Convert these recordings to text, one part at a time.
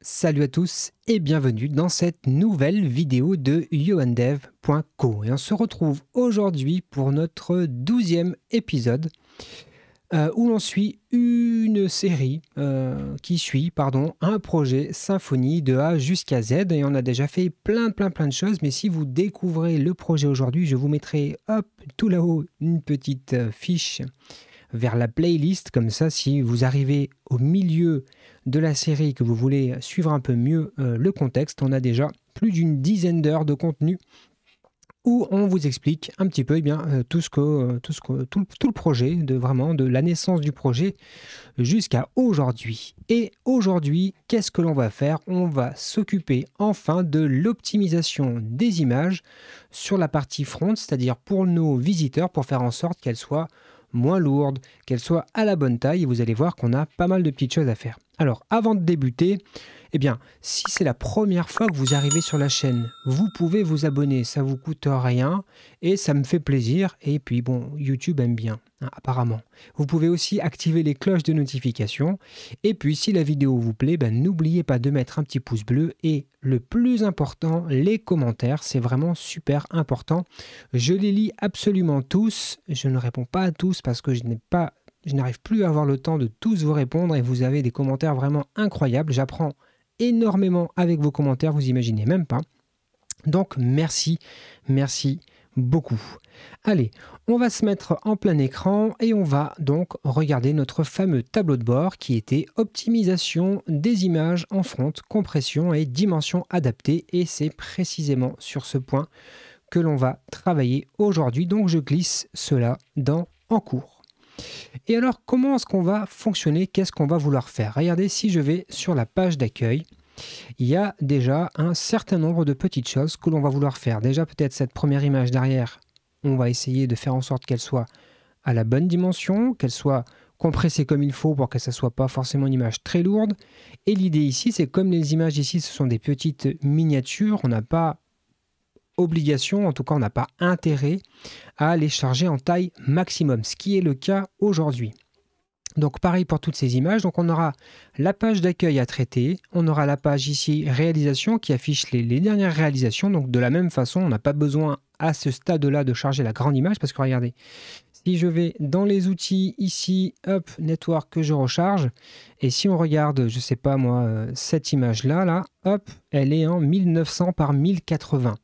Salut à tous et bienvenue dans cette nouvelle vidéo de yoandev.co. Et on se retrouve aujourd'hui pour notre 12e épisode où l'on suit une série qui suit un projet Symfony de A jusqu'à Z. Et on a déjà fait plein de choses, mais si vous découvrez le projet aujourd'hui, je vous mettrai tout là-haut une petite fiche vers la playlist, comme ça si vous arrivez au milieu de la série que vous voulez suivre un peu mieux le contexte, on a déjà plus d'une dizaine d'heures de contenu où on vous explique un petit peu tout le projet, de la naissance du projet jusqu'à aujourd'hui. Et aujourd'hui, qu'est-ce que l'on va faire? On va s'occuper enfin de l'optimisation des images sur la partie front, c'est-à-dire pour nos visiteurs, pour faire en sorte qu'elles soient moins lourdes, qu'elles soient à la bonne taille, et vous allez voir qu'on a pas mal de petites choses à faire. Alors, avant de débuter, si c'est la première fois que vous arrivez sur la chaîne, vous pouvez vous abonner, ça vous coûte rien et ça me fait plaisir. Et puis YouTube aime bien, apparemment. Vous pouvez aussi activer les cloches de notification. Et puis, si la vidéo vous plaît, n'oubliez pas de mettre un petit pouce bleu. Et le plus important, les commentaires, c'est vraiment super important. Je les lis absolument tous. Je ne réponds pas à tous parce que je n'arrive plus à avoir le temps de tous vous répondre et vous avez des commentaires vraiment incroyables. J'apprends énormément avec vos commentaires, vous imaginez même pas. Donc merci beaucoup. Allez, on va se mettre en plein écran et on va donc regarder notre fameux tableau de bord qui était optimisation des images en front, compression et dimension adaptée, et c'est précisément sur ce point que l'on va travailler aujourd'hui. Donc je glisse cela en cours. Et alors, comment est-ce qu'on va fonctionner? Qu'est-ce qu'on va vouloir faire? Regardez, si je vais sur la page d'accueil, il y a déjà un certain nombre de petites choses que l'on va vouloir faire. Déjà, peut-être cette première image derrière, on va essayer de faire en sorte qu'elle soit à la bonne dimension, qu'elle soit compressée comme il faut pour que ça ne soit pas forcément une image très lourde. Et l'idée ici, c'est comme les images ici, ce sont des petites miniatures, on n'a pas obligation, en tout cas on n'a pas intérêt à les charger en taille maximum, ce qui est le cas aujourd'hui. Donc pareil pour toutes ces images, donc on aura la page d'accueil à traiter, on aura la page ici réalisation qui affiche les dernières réalisations, donc de la même façon on n'a pas besoin à ce stade-là de charger la grande image, parce que regardez, si je vais dans les outils ici, network que je recharge, et si on regarde, je sais pas moi, cette image-là, elle est en 1900 par 1080.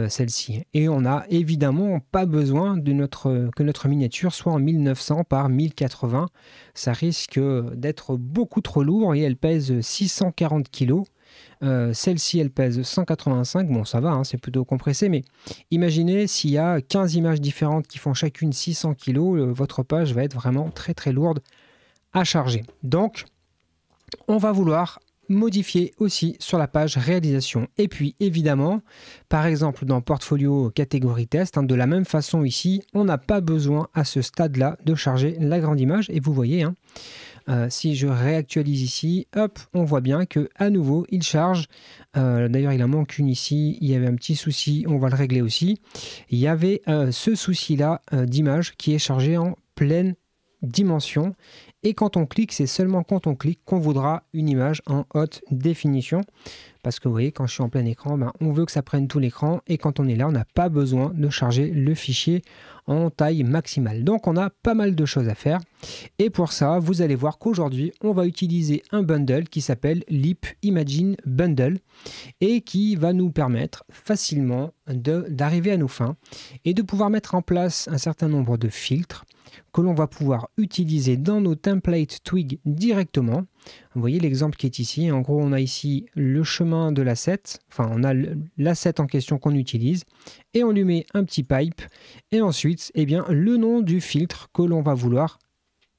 Celle-ci. Et on n'a évidemment pas besoin que notre miniature soit en 1900 par 1080. Ça risque d'être beaucoup trop lourd et elle pèse 640 kg. Celle-ci, elle pèse 185. Bon, ça va, c'est plutôt compressé, mais imaginez s'il y a 15 images différentes qui font chacune 600 kg, votre page va être vraiment très lourde à charger. Donc, on va vouloir modifier aussi sur la page réalisation. Et puis évidemment, par exemple dans portfolio catégorie test, de la même façon ici, on n'a pas besoin à ce stade-là de charger la grande image. Et vous voyez, si je réactualise ici, on voit bien que à nouveau il charge. D'ailleurs, il en manque une ici. Il y avait un petit souci, on va le régler aussi. Il y avait ce souci-là d'image qui est chargé en pleine dimension. Et quand on clique, c'est seulement quand on clique qu'on voudra une image en haute définition. Parce que vous voyez, quand je suis en plein écran, on veut que ça prenne tout l'écran. Et quand on est là, on n'a pas besoin de charger le fichier en taille maximale. Donc on a pas mal de choses à faire. Et pour ça, vous allez voir qu'aujourd'hui, on va utiliser un bundle qui s'appelle Leap Imagine Bundle. Et qui va nous permettre facilement d'arriver à nos fins. Et de pouvoir mettre en place un certain nombre de filtres que l'on va pouvoir utiliser dans nos templates Twig directement. Vous voyez l'exemple qui est ici. En gros, on a ici le chemin de l'asset. Enfin, on a l'asset en question qu'on utilise. Et on lui met un petit pipe. Et ensuite, le nom du filtre que l'on va vouloir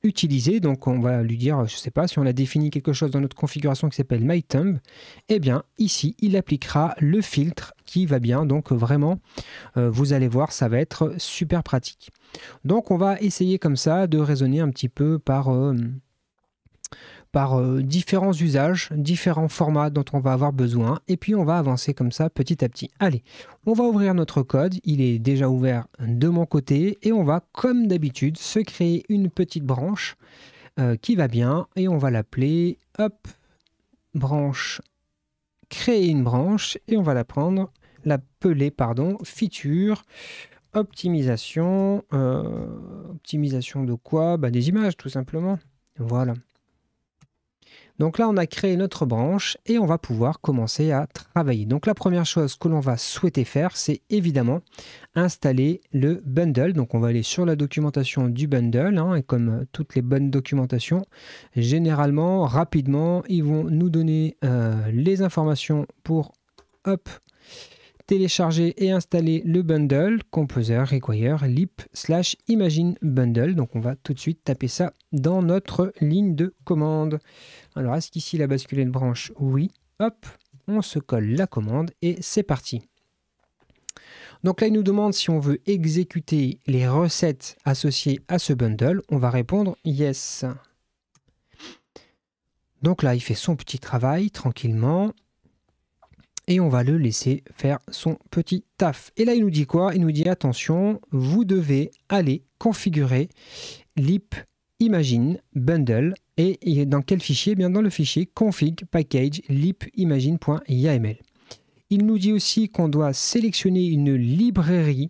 utiliser. Donc, on va lui dire, je ne sais pas, si on a défini quelque chose dans notre configuration qui s'appelle MyThumb, ici, il appliquera le filtre qui va bien. Donc, vraiment, vous allez voir, ça va être super pratique. Donc, on va essayer comme ça de raisonner un petit peu par différents usages, différents formats dont on va avoir besoin. Et puis, on va avancer comme ça petit à petit. Allez, on va ouvrir notre code. Il est déjà ouvert de mon côté. Et on va, comme d'habitude, se créer une petite branche qui va bien. Et on va l'appeler, branche, créer une branche et on va l'appeler feature, optimisation. Optimisation de quoi? Des images tout simplement. Voilà. Donc là, on a créé notre branche et on va pouvoir commencer à travailler. Donc la première chose que l'on va souhaiter faire, c'est évidemment installer le bundle. Donc on va aller sur la documentation du bundle, et comme toutes les bonnes documentations, généralement, rapidement, ils vont nous donner les informations pour télécharger et installer le bundle Composer Require lip/imagine bundle. Donc on va tout de suite taper ça dans notre ligne de commande. Alors est-ce qu'ici il a basculé de branche? Oui. Hop, on se colle la commande et c'est parti. Donc là il nous demande si on veut exécuter les recettes associées à ce bundle. On va répondre yes. Donc là il fait son petit travail tranquillement. Et on va le laisser faire son petit taf. Et là, il nous dit quoi? Il nous dit, attention, vous devez aller configurer lip imagine bundle. Et dans quel fichier? Bien dans le fichier config package lipimagine.yaml. Il nous dit aussi qu'on doit sélectionner une librairie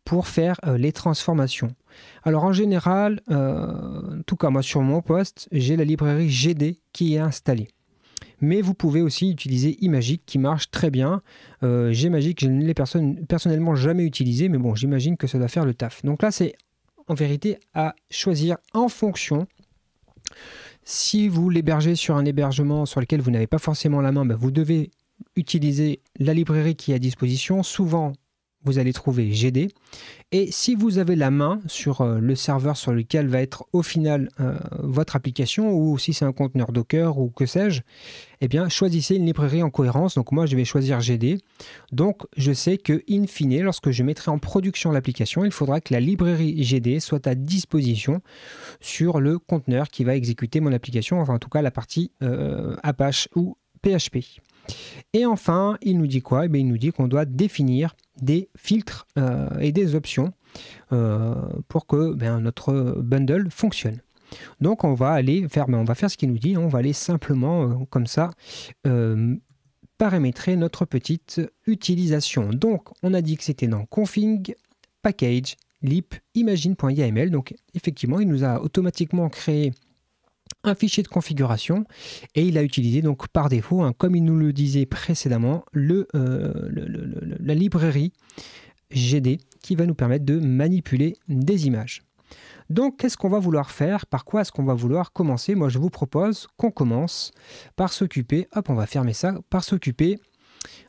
pour faire les transformations. Alors en général, en tout cas moi sur mon poste, j'ai la librairie GD qui est installée. Mais vous pouvez aussi utiliser Imagic qui marche très bien. Gmagic, je ne l'ai personnellement jamais utilisé, mais bon, j'imagine que ça doit faire le taf. Donc là, c'est en vérité à choisir en fonction. Si vous l'hébergez sur un hébergement sur lequel vous n'avez pas forcément la main, vous devez utiliser la librairie qui est à disposition. Souvent, vous allez trouver GD. Et si vous avez la main sur le serveur sur lequel va être au final votre application, ou si c'est un conteneur Docker ou que sais-je, eh bien choisissez une librairie en cohérence. Donc moi je vais choisir GD. Donc je sais que in fine, lorsque je mettrai en production l'application, il faudra que la librairie GD soit à disposition sur le conteneur qui va exécuter mon application, enfin en tout cas la partie Apache ou PHP. Et enfin, il nous dit quoi? Il nous dit qu'on doit définir des filtres et des options pour que notre bundle fonctionne. Donc on va aller faire, on va faire ce qu'il nous dit, on va aller simplement comme ça paramétrer notre petite utilisation. Donc on a dit que c'était dans config package lipimagine.yaml. Donc effectivement, il nous a automatiquement créé un fichier de configuration et il a utilisé donc par défaut, comme il nous le disait précédemment, la librairie GD qui va nous permettre de manipuler des images. Donc qu'est-ce qu'on va vouloir faire? Par quoi est-ce qu'on va vouloir commencer? Moi je vous propose qu'on commence par s'occuper, on va fermer ça, par s'occuper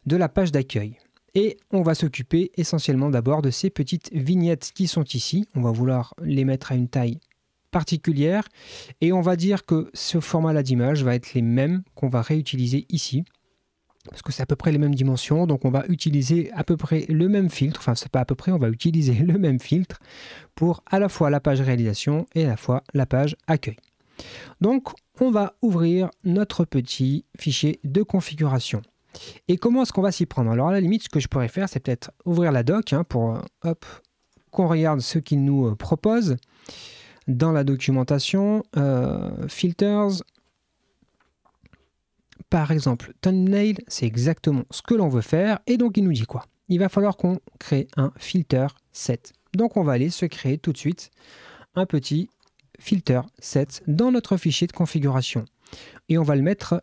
de la page d'accueil. Et on va s'occuper essentiellement d'abord de ces petites vignettes qui sont ici. On va vouloir les mettre à une taille particulière et on va dire que ce format-là d'image va être les mêmes qu'on va réutiliser ici parce que c'est à peu près les mêmes dimensions, donc on va utiliser à peu près le même filtre, enfin c'est pas à peu près, on va utiliser le même filtre pour à la fois la page réalisation et à la fois la page accueil. Donc on va ouvrir notre petit fichier de configuration. Et comment est-ce qu'on va s'y prendre? Alors à la limite, ce que je pourrais faire, c'est peut-être ouvrir la doc pour qu'on regarde ce qu'il nous propose. Dans la documentation, filters, par exemple, thumbnail, c'est exactement ce que l'on veut faire. Et donc, il nous dit quoi? Il va falloir qu'on crée un filter set. Donc, on va aller se créer tout de suite un petit filter set dans notre fichier de configuration. Et on va le mettre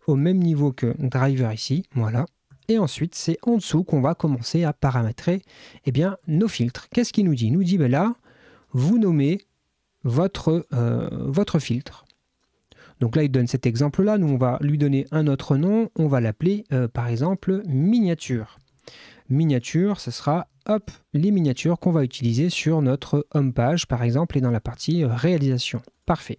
au même niveau que driver ici. Voilà. Et ensuite, c'est en dessous qu'on va commencer à paramétrer nos filtres. Qu'est-ce qu'il nous dit? Il nous dit, là, vous nommez votre filtre. Donc là, il donne cet exemple-là. Nous, on va lui donner un autre nom. On va l'appeler, par exemple, miniature. Miniature, ce sera les miniatures qu'on va utiliser sur notre home page, par exemple, et dans la partie réalisation. Parfait.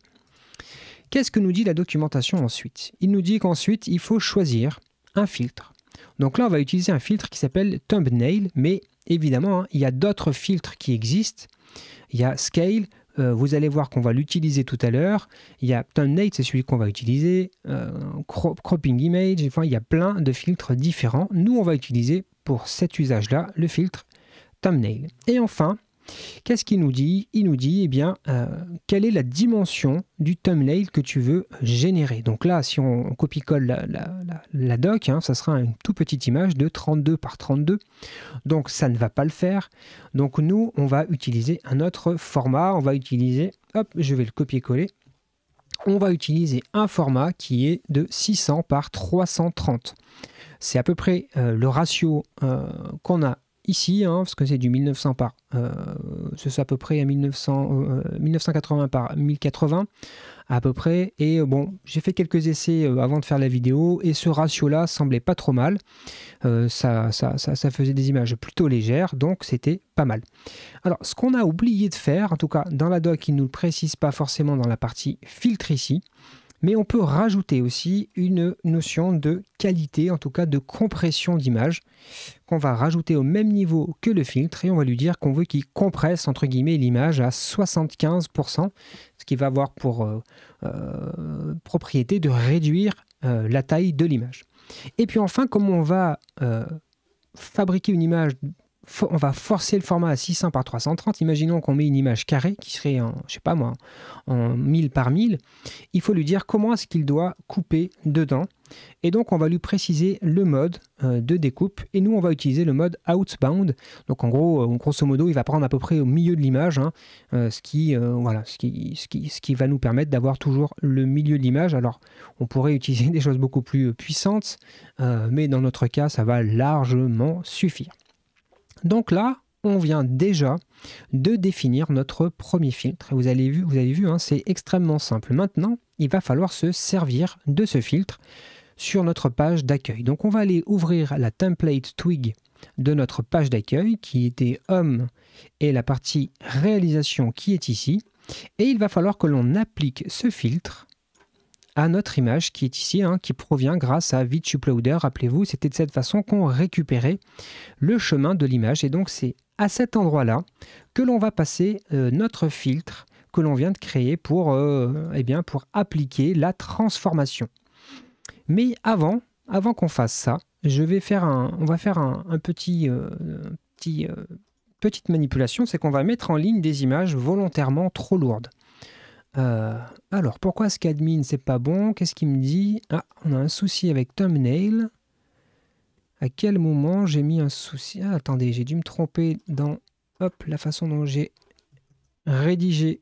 Qu'est-ce que nous dit la documentation ensuite? Il nous dit qu'ensuite, il faut choisir un filtre. Donc là, on va utiliser un filtre qui s'appelle thumbnail, mais évidemment, il y a d'autres filtres qui existent. Il y a scale. Vous allez voir qu'on va l'utiliser tout à l'heure. Il y a thumbnail, c'est celui qu'on va utiliser. Cropping image, enfin, il y a plein de filtres différents. Nous, on va utiliser pour cet usage-là le filtre thumbnail. Et enfin, Qu'est-ce qu'il nous dit? Il nous dit, eh bien, quelle est la dimension du thumbnail que tu veux générer. Donc là, si on copie-colle la doc, hein, ça sera une toute petite image de 32 par 32. Donc ça ne va pas le faire. Donc nous, on va utiliser un autre format. On va utiliser, hop, je vais le copier-coller. On va utiliser un format qui est de 600 par 330. C'est à peu près le ratio qu'on a ici, hein, parce que c'est du 1900 par, c'est à peu près à 1980 par 1080 à peu près. Et bon, j'ai fait quelques essais avant de faire la vidéo et ce ratio-là semblait pas trop mal. Ça faisait des images plutôt légères, donc c'était pas mal. Alors, ce qu'on a oublié de faire, en tout cas dans la doc, il ne nous le précise pas forcément dans la partie filtre ici, mais on peut rajouter aussi une notion de qualité, en tout cas de compression d'image, qu'on va rajouter au même niveau que le filtre et on va lui dire qu'on veut qu'il compresse entre guillemets l'image à 75%, ce qui va avoir pour propriété de réduire la taille de l'image. Et puis enfin, comme on va fabriquer une image, on va forcer le format à 600 par 330. Imaginons qu'on met une image carrée qui serait en, je sais pas moi, en 1000 par 1000. Il faut lui dire comment est-ce qu'il doit couper dedans. Et donc, on va lui préciser le mode de découpe. Et nous, on va utiliser le mode outbound. Donc, en gros, grosso modo, il va prendre à peu près au milieu de l'image, hein, ce qui va nous permettre d'avoir toujours le milieu de l'image. Alors, on pourrait utiliser des choses beaucoup plus puissantes, mais dans notre cas, ça va largement suffire. Donc là, on vient déjà de définir notre premier filtre. Vous avez vu, hein, c'est extrêmement simple. Maintenant, il va falloir se servir de ce filtre sur notre page d'accueil. Donc on va aller ouvrir la template twig de notre page d'accueil qui était Home et la partie réalisation qui est ici. Et il va falloir que l'on applique ce filtre à notre image qui est ici, hein, qui provient grâce à VidShuploader. Rappelez-vous, c'était de cette façon qu'on récupérait le chemin de l'image. Et donc, c'est à cet endroit-là que l'on va passer notre filtre que l'on vient de créer pour appliquer la transformation. Mais avant qu'on fasse ça, on va faire un petite manipulation, c'est qu'on va mettre en ligne des images volontairement trop lourdes. Alors, pourquoi est-ce qu'admin c'est pas bon? Qu'est-ce qu'il me dit? Ah, on a un souci avec thumbnail. À quel moment j'ai mis un souci? Ah, attendez, j'ai dû me tromper dans la façon dont j'ai rédigé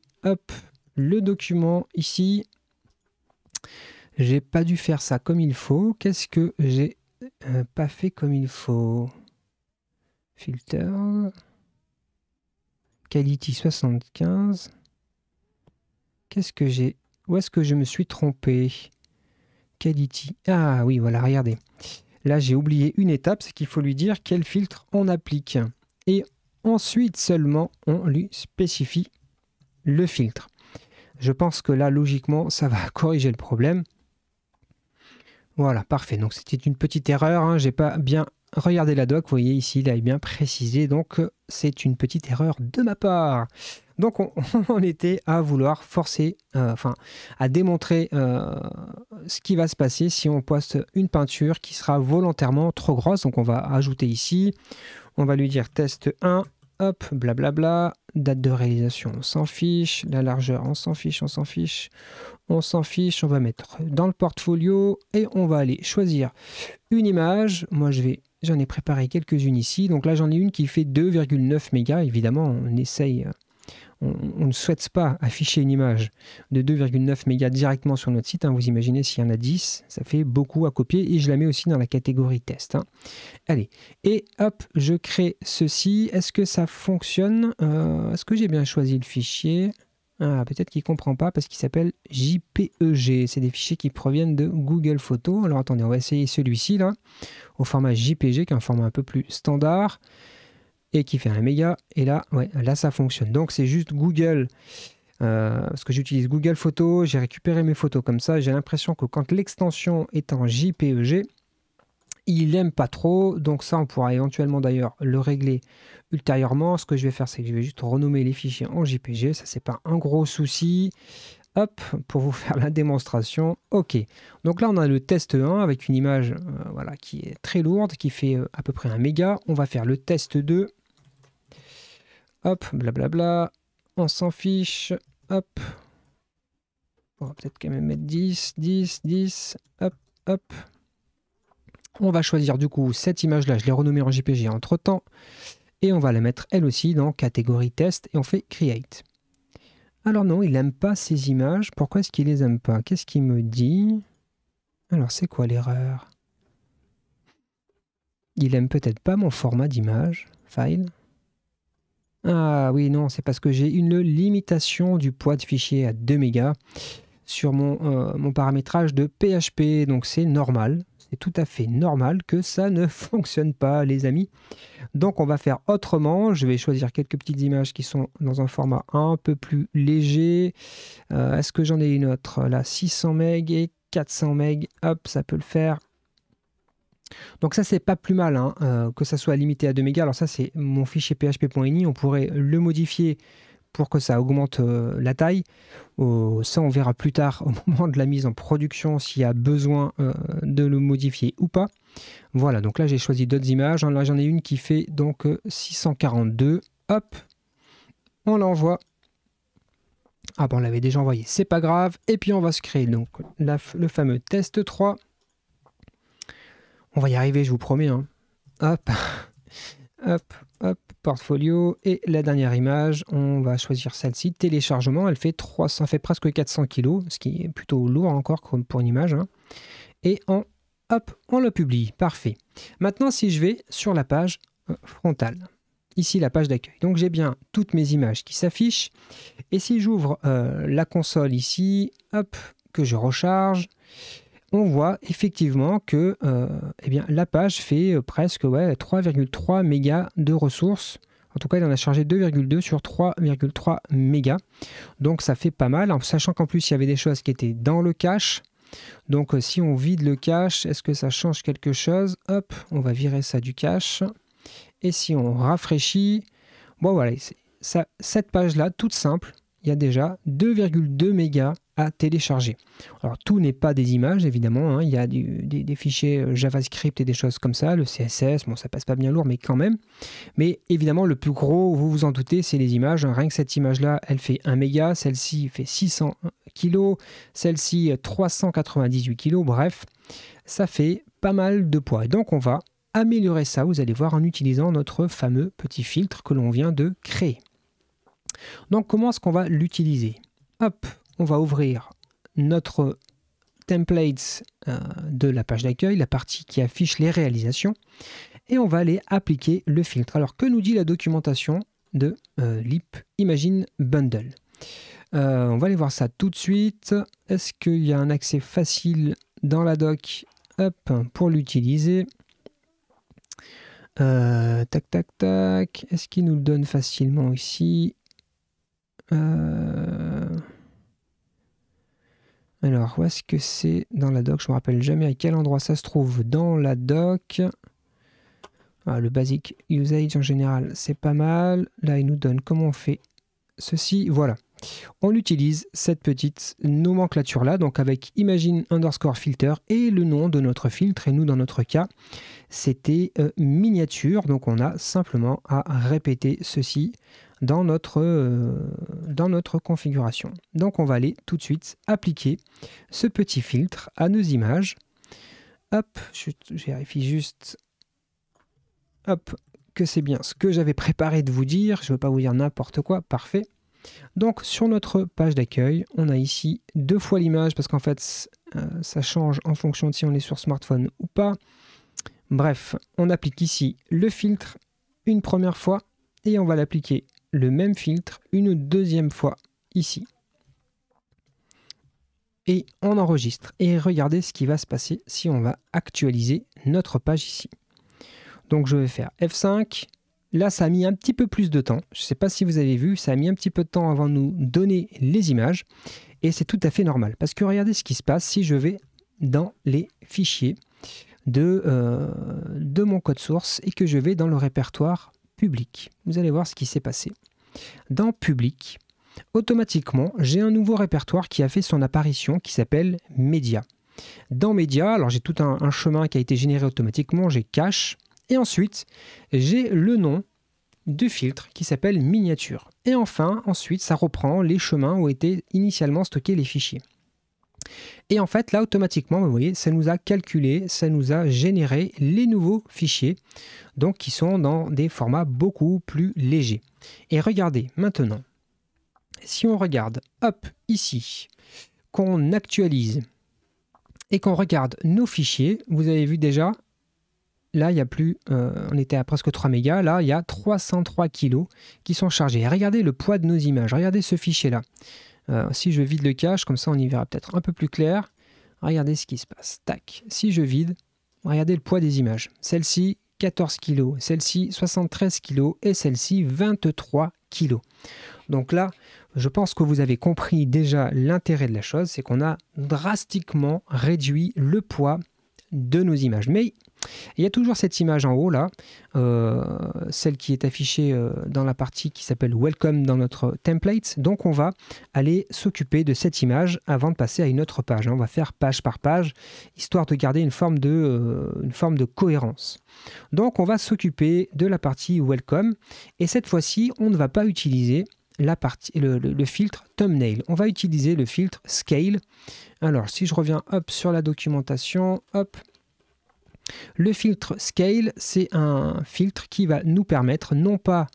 le document ici. J'ai pas dû faire ça comme il faut. Qu'est-ce que j'ai pas fait comme il faut? Filter. Quality 75. Qu'est-ce que j'ai? Où est-ce que je me suis trompé? Quality. Ah oui, voilà, regardez. Là, j'ai oublié une étape, c'est qu'il faut lui dire quel filtre on applique. Et ensuite seulement, on lui spécifie le filtre. Je pense que là, logiquement, ça va corriger le problème. Voilà, parfait. Donc, c'était une petite erreur. Hein. Je n'ai pas bien regardé la doc. Vous voyez ici, il a bien précisé. Donc, c'est une petite erreur de ma part. Donc, on était à vouloir forcer, à démontrer ce qui va se passer si on poste une peinture qui sera volontairement trop grosse. Donc, on va ajouter ici, on va lui dire test 1, hop, blablabla, date de réalisation, on s'en fiche, la largeur, on s'en fiche, on s'en fiche, on s'en fiche, on va mettre dans le portfolio et on va aller choisir une image. Moi, j'en ai préparé quelques-unes ici. Donc là, j'en ai une qui fait 2,9 mégas. Évidemment, on essaye... On ne souhaite pas afficher une image de 2,9 mégas directement sur notre site. Hein. Vous imaginez s'il y en a 10, ça fait beaucoup à copier et je la mets aussi dans la catégorie test. Hein. Allez, et hop, je crée ceci. Est-ce que ça fonctionne? Est-ce que j'ai bien choisi le fichier? Ah, peut-être qu'il ne comprend pas parce qu'il s'appelle JPEG. C'est des fichiers qui proviennent de Google Photos. Alors attendez, on va essayer celui-ci là, au format JPG, qui est un format un peu plus standard. Et qui fait 1 méga, et là, ouais, là ça fonctionne. Donc c'est juste Google, parce que j'utilise Google Photos, j'ai récupéré mes photos comme ça, j'ai l'impression que quand l'extension est en JPEG, il n'aime pas trop, donc ça on pourra éventuellement d'ailleurs le régler ultérieurement. Ce que je vais faire, c'est que je vais juste renommer les fichiers en JPG, ça c'est pas un gros souci. Hop, pour vous faire la démonstration. Ok, donc là on a le test 1 avec une image voilà, qui est très lourde, qui fait à peu près 1 méga. On va faire le test 2. hop, blablabla, on s'en fiche, hop. On va peut-être quand même mettre 10, 10, 10, hop, hop. On va choisir du coup cette image-là, je l'ai renommée en JPG entre-temps. Et on va la mettre elle aussi dans catégorie test et on fait create. Alors non, il n'aime pas ces images. Pourquoi est-ce qu'il les aime pas? Qu'est-ce qu'il me dit? Alors c'est quoi l'erreur? Il aime peut-être pas mon format d'image, file. Ah oui, non, c'est parce que j'ai une limitation du poids de fichier à 2 mégas sur mon paramétrage de PHP. Donc c'est normal, c'est tout à fait normal que ça ne fonctionne pas, les amis. Donc on va faire autrement. Je vais choisir quelques petites images qui sont dans un format un peu plus léger. Est-ce que j'en ai une autre? Là, 600 MB et 400 MB. Hop, ça peut le faire. Donc ça, c'est pas plus mal hein, que ça soit limité à 2 mégas. Alors ça, c'est mon fichier php.ini. On pourrait le modifier pour que ça augmente la taille. Ça, on verra plus tard au moment de la mise en production s'il y a besoin de le modifier ou pas. Voilà, donc là, j'ai choisi d'autres images. Là, j'en ai une qui fait donc 642. Hop, on l'envoie. Ah bon, on l'avait déjà envoyé, c'est pas grave. Et puis, on va se créer donc le fameux test 3. On va y arriver, je vous promets. Hein. Hop, hop, hop, portfolio. Et la dernière image, on va choisir celle-ci. Téléchargement, elle fait 300, fait presque 400 kg, ce qui est plutôt lourd encore pour une image. Hein. Et hop, on le publie. Parfait. Maintenant, si je vais sur la page frontale, ici la page d'accueil. Donc, j'ai bien toutes mes images qui s'affichent. Et si j'ouvre la console ici, hop, que je recharge, on voit effectivement que eh bien, la page fait presque 3,3 mégas de ressources. En tout cas, il en a chargé 2,2 sur 3,3 mégas. Donc, ça fait pas mal, en sachant qu'en plus, il y avait des choses qui étaient dans le cache. Donc, si on vide le cache, est-ce que ça change quelque chose? Hop, on va virer ça du cache. Et si on rafraîchit, bon voilà, cette page-là, toute simple, il y a déjà 2,2 mégas à télécharger. Alors, tout n'est pas des images, évidemment. Hein. Il y a des fichiers JavaScript et des choses comme ça. Le CSS, bon, ça passe pas bien lourd, mais quand même. Mais évidemment, le plus gros, vous vous en doutez, c'est les images. Rien que cette image-là, elle fait 1 méga. Celle-ci fait 600 kg. Celle-ci, 398 kg. Bref, ça fait pas mal de poids. Et donc, on va améliorer ça, vous allez voir, en utilisant notre fameux petit filtre que l'on vient de créer. Donc, comment est-ce qu'on va l'utiliser? Hop, on va ouvrir notre templates de la page d'accueil, la partie qui affiche les réalisations, et on va aller appliquer le filtre. Alors, que nous dit la documentation de LEAP Imagine Bundle? On va aller voir ça tout de suite. Est-ce qu'il y a un accès facile dans la doc pour l'utiliser? Tac, tac, tac. Est-ce qu'il nous le donne facilement ici? Alors, où est-ce que c'est dans la doc? Je ne me rappelle jamais à quel endroit ça se trouve dans la doc. Le basic usage en général, c'est pas mal. Là, il nous donne comment on fait ceci. Voilà. On utilise cette petite nomenclature-là, donc avec imagine_filter et le nom de notre filtre. Et nous, dans notre cas, c'était miniature. Donc, on a simplement à répéter ceci dans notre configuration. Donc, on va aller tout de suite appliquer ce petit filtre à nos images. Hop, je vérifie juste que c'est bien ce que j'avais préparé de vous dire. Je ne veux pas vous dire n'importe quoi. Parfait. Donc, sur notre page d'accueil, on a ici 2 fois l'image parce qu'en fait, ça change en fonction de si on est sur smartphone ou pas. Bref, on applique ici le filtre une première fois et on va l'appliquer le même filtre une deuxième fois ici. Et on enregistre. Et regardez ce qui va se passer si on va actualiser notre page ici. Donc je vais faire F5. Là, ça a mis un petit peu plus de temps. Je ne sais pas si vous avez vu, ça a mis un petit peu de temps avant de nous donner les images. Et c'est tout à fait normal. Parce que regardez ce qui se passe si je vais dans les fichiers de mon code source et que je vais dans le répertoire public. Vous allez voir ce qui s'est passé. Dans public, automatiquement, j'ai un nouveau répertoire qui a fait son apparition qui s'appelle Média. Dans Média, alors j'ai tout un chemin qui a été généré automatiquement, j'ai cache et ensuite j'ai le nom de filtre qui s'appelle miniature. Et enfin, ensuite, ça reprend les chemins où étaient initialement stockés les fichiers. Et en fait, là, automatiquement, vous voyez, ça nous a calculé, ça nous a généré les nouveaux fichiers, donc qui sont dans des formats beaucoup plus légers. Et regardez, maintenant, si on regarde, hop, ici, qu'on actualise et qu'on regarde nos fichiers, vous avez vu déjà, là, il n'y a plus, on était à presque 3 mégas, là, il y a 303 kilos qui sont chargés. Et regardez le poids de nos images, regardez ce fichier-là. Si je vide le cache, comme ça on y verra peut-être un peu plus clair. Regardez ce qui se passe. Tac. Si je vide, regardez le poids des images. Celle-ci, 14 kg, celle-ci, 73 kg et celle-ci, 23 kg. Donc là, je pense que vous avez compris déjà l'intérêt de la chose, c'est qu'on a drastiquement réduit le poids de nos images. Mais il y a toujours cette image en haut là, celle qui est affichée dans la partie qui s'appelle Welcome dans notre template. Donc on va aller s'occuper de cette image avant de passer à une autre page. On va faire page par page, histoire de garder une forme de cohérence. Donc on va s'occuper de la partie Welcome, et cette fois-ci on ne va pas utiliser le filtre thumbnail. On va utiliser le filtre scale. Alors si je reviens hop sur la documentation, hop. Le filtre scale, c'est un filtre qui va nous permettre non pas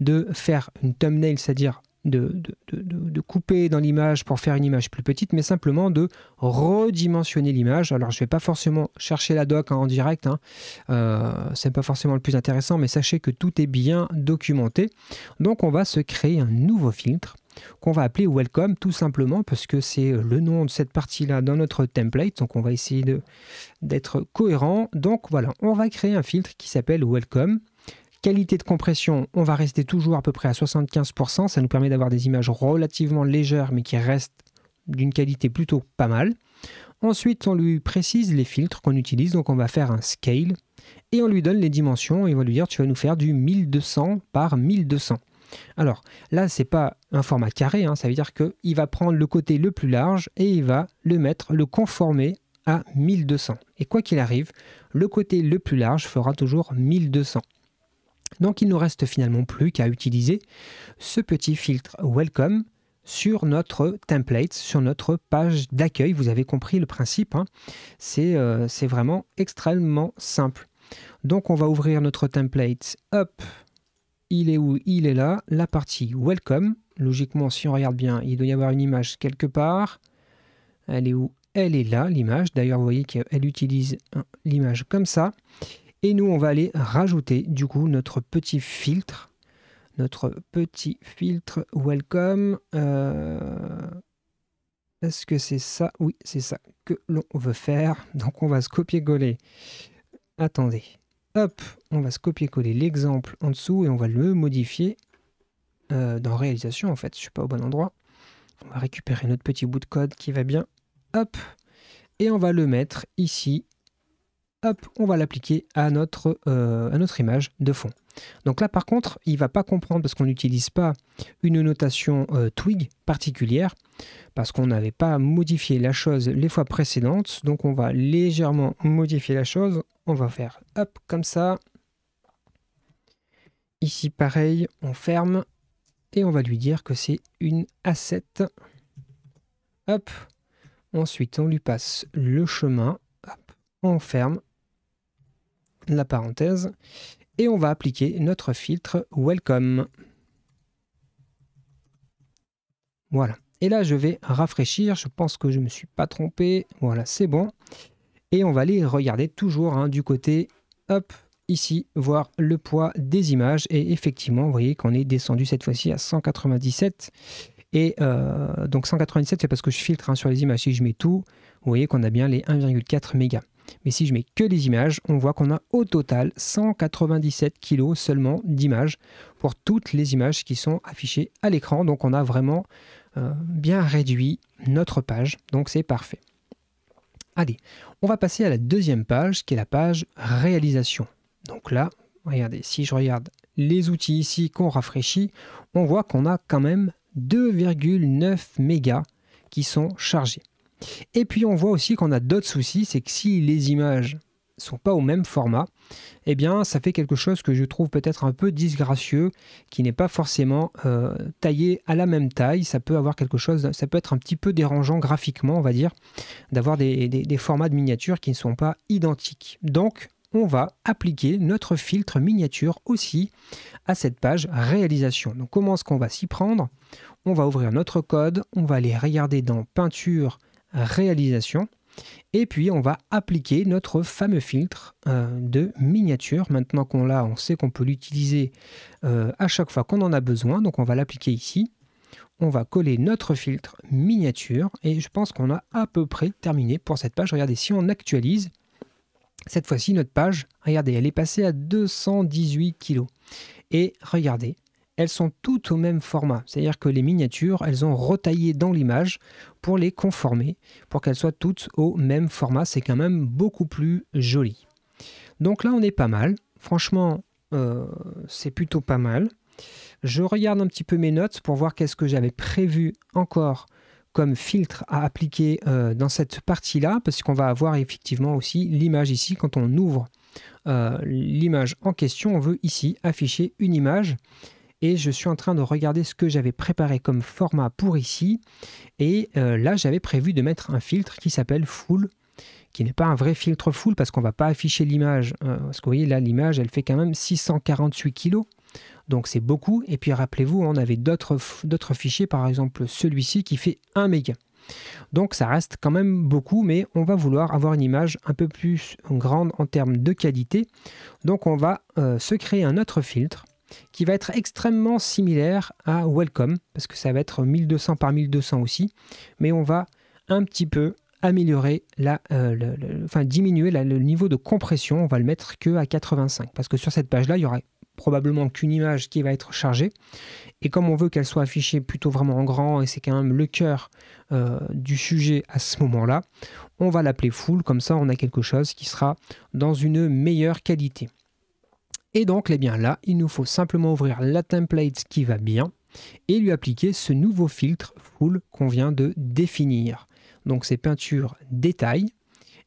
de faire une thumbnail, c'est-à-dire de couper dans l'image pour faire une image plus petite, mais simplement de redimensionner l'image. Alors je ne vais pas forcément chercher la doc en direct, c'est pas forcément le plus intéressant, mais sachez que tout est bien documenté. Donc on va se créer un nouveau filtre qu'on va appeler Welcome, tout simplement parce que c'est le nom de cette partie-là dans notre template. Donc on va essayer d'être cohérent. Donc voilà, on va créer un filtre qui s'appelle Welcome. Qualité de compression, on va rester toujours à peu près à 75%. Ça nous permet d'avoir des images relativement légères, mais qui restent d'une qualité plutôt pas mal. Ensuite, on lui précise les filtres qu'on utilise. Donc on va faire un scale et on lui donne les dimensions et on va lui dire tu vas nous faire du 1200 par 1200. Alors là, c'est pas un format carré, ça veut dire qu'il va prendre le côté le plus large et il va le conformer à 1200. Et quoi qu'il arrive, le côté le plus large fera toujours 1200. Donc il ne nous reste finalement plus qu'à utiliser ce petit filtre Welcome sur notre template, sur notre page d'accueil. Vous avez compris le principe, c'est vraiment extrêmement simple. Donc on va ouvrir notre template, hop. Il est où? Il est là, la partie Welcome. Logiquement, si on regarde bien, il doit y avoir une image quelque part. Elle est où? Elle est là, l'image. D'ailleurs, vous voyez qu'elle utilise l'image comme ça. Et nous, on va aller rajouter, du coup, notre petit filtre. Notre petit filtre Welcome. Est-ce que c'est ça? Oui, c'est ça que l'on veut faire. Donc, on va se copier-coller. Attendez. Hop, on va se copier-coller l'exemple en dessous et on va le modifier dans réalisation. En fait, je ne suis pas au bon endroit. On va récupérer notre petit bout de code qui va bien. Hop, et on va le mettre ici. Hop, on va l'appliquer à notre image de fond. Donc là, par contre, il ne va pas comprendre parce qu'on n'utilise pas une notation Twig particulière, parce qu'on n'avait pas modifié la chose les fois précédentes. Donc on va légèrement modifier la chose. On va faire hop, comme ça. Ici, pareil, on ferme et on va lui dire que c'est une asset. Hop. Ensuite, on lui passe le chemin. Hop. On ferme la parenthèse et on va appliquer notre filtre Welcome. Voilà. Et là, je vais rafraîchir. Je pense que je ne me suis pas trompé. Voilà, c'est bon. Et on va aller regarder toujours du côté, hop, ici, voir le poids des images. Et effectivement, vous voyez qu'on est descendu cette fois-ci à 197. Et donc 197, c'est parce que je filtre sur les images. Si je mets tout, vous voyez qu'on a bien les 1,4 mégas. Mais si je mets que les images, on voit qu'on a au total 197 kg seulement d'images pour toutes les images qui sont affichées à l'écran. Donc on a vraiment bien réduit notre page. Donc c'est parfait. Allez, on va passer à la deuxième page qui est la page réalisation. Donc là, regardez, si je regarde les outils ici qu'on rafraîchit, on voit qu'on a quand même 2,9 mégas qui sont chargés. Et puis on voit aussi qu'on a d'autres soucis, c'est que si les images sont pas au même format, eh bien ça fait quelque chose que je trouve peut-être un peu disgracieux, qui n'est pas forcément taillé à la même taille. Ça peut avoir quelque chose, ça peut être un petit peu dérangeant graphiquement, on va dire, d'avoir des formats de miniatures qui ne sont pas identiques. Donc on va appliquer notre filtre miniature aussi à cette page réalisation. Donc comment est-ce qu'on va s'y prendre? On va ouvrir notre code, on va aller regarder dans peinture réalisation et puis on va appliquer notre fameux filtre de miniature. Maintenant qu'on l'a, on sait qu'on peut l'utiliser à chaque fois qu'on en a besoin, donc on va l'appliquer ici. On va coller notre filtre miniature et je pense qu'on a à peu près terminé pour cette page. Regardez, si on actualise, cette fois-ci notre page, regardez, elle est passée à 218 kg. Et regardez, elles sont toutes au même format. C'est-à-dire que les miniatures, elles ont retaillé dans l'image pour les conformer, pour qu'elles soient toutes au même format. C'est quand même beaucoup plus joli. Donc là, on est pas mal. Franchement, c'est plutôt pas mal. Je regarde un petit peu mes notes pour voir qu'est-ce que j'avais prévu encore comme filtre à appliquer dans cette partie-là, parce qu'on va avoir effectivement aussi l'image ici. Quand on ouvre l'image en question, on veut ici afficher une image. Et je suis en train de regarder ce que j'avais préparé comme format pour ici. Et là, j'avais prévu de mettre un filtre qui s'appelle Full, qui n'est pas un vrai filtre Full parce qu'on ne va pas afficher l'image. Parce que vous voyez, là, l'image, elle fait quand même 648 kg. Donc, c'est beaucoup. Et puis, rappelez-vous, on avait d'autres fichiers, par exemple celui-ci qui fait 1 méga. Donc, ça reste quand même beaucoup, mais on va vouloir avoir une image un peu plus grande en termes de qualité. Donc, on va se créer un autre filtre qui va être extrêmement similaire à Welcome, parce que ça va être 1200 par 1200 aussi, mais on va un petit peu améliorer, diminuer le niveau de compression, on va le mettre que à 85, parce que sur cette page-là, il y aura probablement qu'une image qui va être chargée, et comme on veut qu'elle soit affichée plutôt vraiment en grand, et c'est quand même le cœur du sujet à ce moment-là, on va l'appeler Full, comme ça on a quelque chose qui sera dans une meilleure qualité. Et donc, eh bien là, il nous faut simplement ouvrir la template qui va bien et lui appliquer ce nouveau filtre Full qu'on vient de définir. Donc, c'est peinture détail.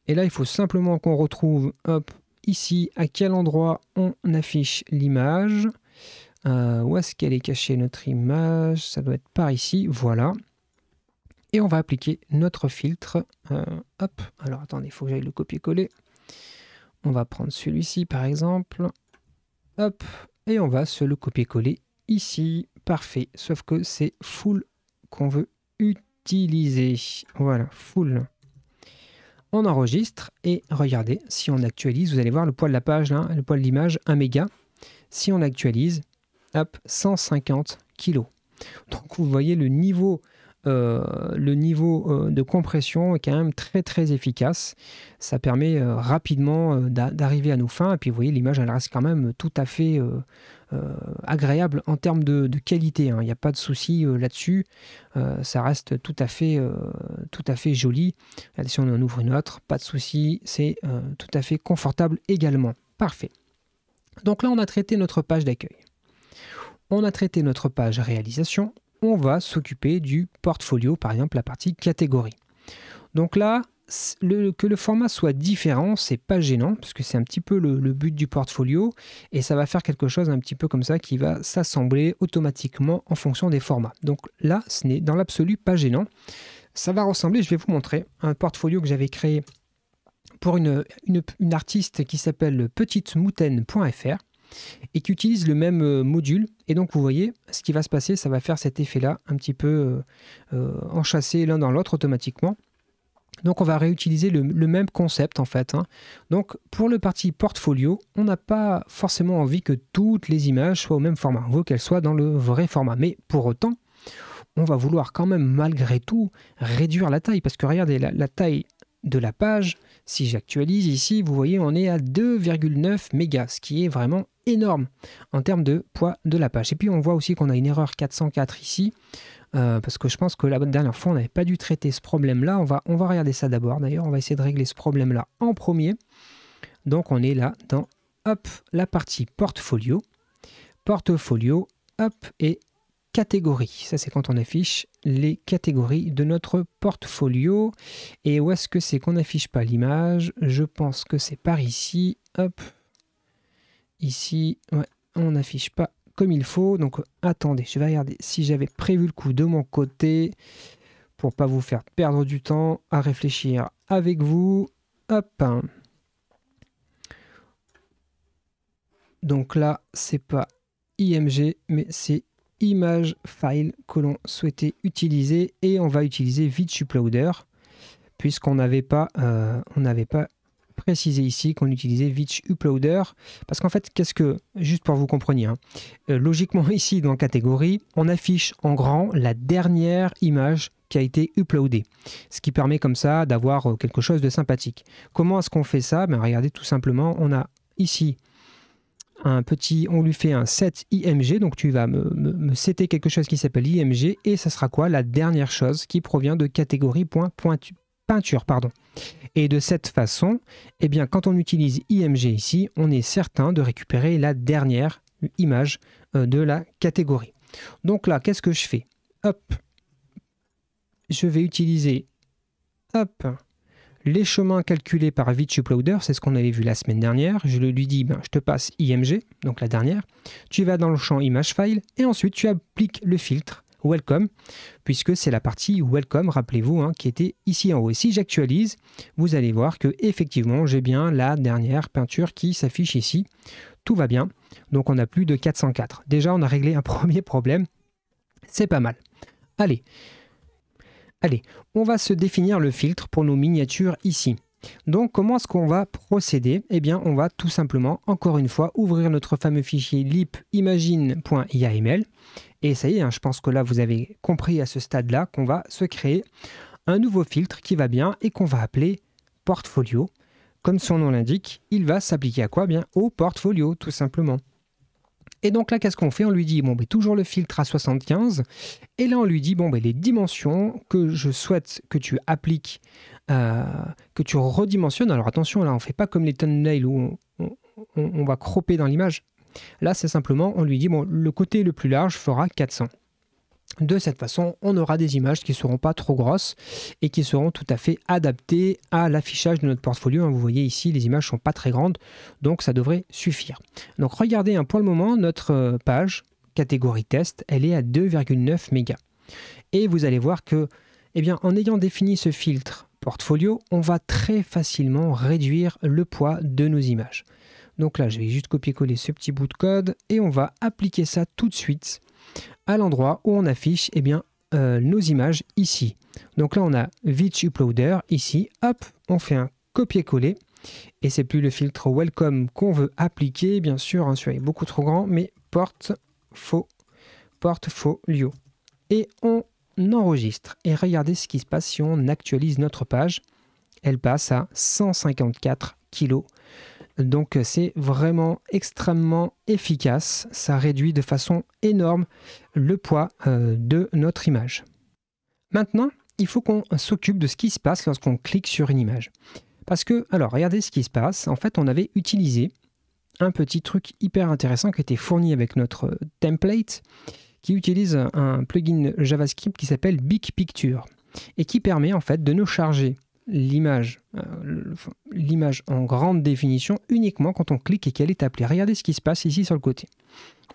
Et là, il faut simplement qu'on retrouve, hop, ici, à quel endroit on affiche l'image. Où est-ce qu'elle est cachée, notre image? Ça doit être par ici, voilà. Et on va appliquer notre filtre. Hop, alors attendez, il faut que j'aille le copier-coller. On va prendre celui-ci, par exemple. Hop, et on va se le copier-coller ici. Parfait, sauf que c'est Full qu'on veut utiliser. Voilà, Full. On enregistre et regardez, si on actualise, vous allez voir le poids de la page, là, le poids de l'image, 1 méga. Si on actualise, hop, 150 kg. Donc vous voyez le niveau de compression est quand même très très efficace. Ça permet rapidement d'arriver à nos fins. Et puis vous voyez, l'image elle reste quand même tout à fait agréable en termes de qualité. Il n'y a pas de souci là-dessus. Ça reste tout à fait joli. Allez, si on en ouvre une autre, pas de souci. C'est tout à fait confortable également. Parfait. Donc là, on a traité notre page d'accueil. On a traité notre page réalisation. On va s'occuper du portfolio, par exemple la partie catégorie. Donc là, que le format soit différent, c'est pas gênant, parce que c'est un petit peu le but du portfolio, et ça va faire quelque chose un petit peu comme ça qui va s'assembler automatiquement en fonction des formats. Donc là, ce n'est dans l'absolu pas gênant. Ça va ressembler, je vais vous montrer, un portfolio que j'avais créé pour une artiste qui s'appelle petitemoutaine.fr et qui utilise le même module. Et donc, vous voyez, ce qui va se passer, ça va faire cet effet-là, un petit peu enchâssé l'un dans l'autre automatiquement. Donc, on va réutiliser le même concept, en fait. Donc, pour le parti portfolio, on n'a pas forcément envie que toutes les images soient au même format. On veut qu'elles soient dans le vrai format. Mais pour autant, on va vouloir quand même, malgré tout, réduire la taille. Parce que regardez, la taille de la page, si j'actualise ici, vous voyez, on est à 2,9 mégas, ce qui est vraiment énorme en termes de poids de la page. Et puis on voit aussi qu'on a une erreur 404 ici, parce que je pense que la dernière fois on n'avait pas dû traiter ce problème-là. On va regarder ça d'abord. D'ailleurs, on va essayer de régler ce problème-là en premier. Donc on est là dans hop, la partie portfolio, hop, et catégories. Ça, c'est quand on affiche les catégories de notre portfolio. Et où est-ce que c'est qu'on n'affiche pas l'image? Je pense que c'est par ici. Hop. Ici, ouais, on n'affiche pas comme il faut. Donc, attendez, je vais regarder si j'avais prévu le coup de mon côté pour pas vous faire perdre du temps à réfléchir avec vous. Hop. Donc là, c'est pas IMG, mais c'est image file que l'on souhaitait utiliser et on va utiliser Vitch Uploader puisqu'on n'avait pas précisé ici qu'on utilisait Vitch Uploader parce qu'en fait, juste pour vous compreniez, hein, logiquement ici dans catégorie, on affiche en grand la dernière image qui a été uploadée, ce qui permet comme ça d'avoir quelque chose de sympathique. Comment est-ce qu'on fait ça? Ben, regardez, tout simplement, on a ici on lui fait un set IMG, donc tu vas me setter quelque chose qui s'appelle IMG et ça sera quoi? La dernière chose qui provient de catégorie.peinture, pardon. Et de cette façon, eh bien, quand on utilise IMG ici, on est certain de récupérer la dernière image de la catégorie. Donc là, qu'est-ce que je fais? Hop, je vais utiliser les chemins calculés par Vitch Uploader, c'est ce qu'on avait vu la semaine dernière. Je lui dis, je te passe IMG, donc la dernière. Tu vas dans le champ Image File et ensuite tu appliques le filtre Welcome, puisque c'est la partie Welcome, rappelez-vous, hein, qui était ici en haut. Et si j'actualise, vous allez voir que effectivement j'ai bien la dernière peinture qui s'affiche ici. Tout va bien, donc on a plus de 404. Déjà, on a réglé un premier problème, c'est pas mal. Allez, on va se définir le filtre pour nos miniatures ici. Donc, comment est-ce qu'on va procéder? Eh bien, on va tout simplement, encore une fois, ouvrir notre fameux fichier lipimagine.yaml. Et ça y est, hein, je pense que là, vous avez compris à ce stade-là qu'on va se créer un nouveau filtre qui va bien et qu'on va appeler portfolio. Comme son nom l'indique, il va s'appliquer à quoi? Bien, au portfolio, tout simplement. Et donc là, qu'est-ce qu'on fait? On lui dit, toujours le filtre à 75. Et là, on lui dit, les dimensions que je souhaite que tu appliques, que tu redimensionnes. Alors attention, là, on ne fait pas comme les thumbnails où on va cropper dans l'image. Là, c'est simplement, on lui dit, le côté le plus large fera 400. De cette façon, on aura des images qui ne seront pas trop grosses et qui seront tout à fait adaptées à l'affichage de notre portfolio. Vous voyez ici, les images ne sont pas très grandes, donc ça devrait suffire. Donc regardez, pour le moment, notre page catégorie test, elle est à 2,9 mégas. Et vous allez voir que, en ayant défini ce filtre portfolio, on va très facilement réduire le poids de nos images. Donc là, je vais juste copier-coller ce petit bout de code et on va appliquer ça tout de suite à l'endroit où on affiche nos images ici. Donc là, on a Vitch Uploader ici. Hop, on fait un copier-coller. Et c'est plus le filtre Welcome qu'on veut appliquer, bien sûr, hein, celui-là est beaucoup trop grand, mais portfolio. Et on enregistre. Et regardez ce qui se passe si on actualise notre page. Elle passe à 154 kg. Donc c'est vraiment extrêmement efficace, ça réduit de façon énorme le poids de notre image. Maintenant, il faut qu'on s'occupe de ce qui se passe lorsqu'on clique sur une image. Parce que, alors regardez ce qui se passe, en fait on avait utilisé un petit truc hyper intéressant qui était fourni avec notre template, qui utilise un plugin JavaScript qui s'appelle Big Picture, et qui permet en fait de nous charger l'image en grande définition uniquement quand on clique et qu'elle est appelée. Regardez ce qui se passe ici sur le côté.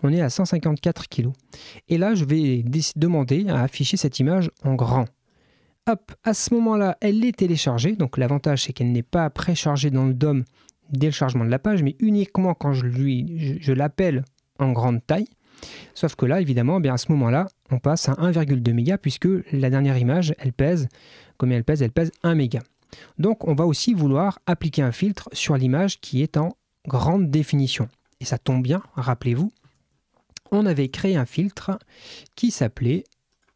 On est à 154 kg. Et là, je vais demander à afficher cette image en grand. Hop, à ce moment-là, elle est téléchargée. Donc l'avantage, c'est qu'elle n'est pas préchargée dans le DOM dès le chargement de la page, mais uniquement quand je l'appelle en grande taille. Sauf que là, évidemment, à ce moment-là, on passe à 1,2 mégas puisque la dernière image, elle pèse, combien elle pèse? Elle pèse 1 méga. Donc, on va aussi vouloir appliquer un filtre sur l'image qui est en grande définition. Et ça tombe bien, rappelez-vous, on avait créé un filtre qui s'appelait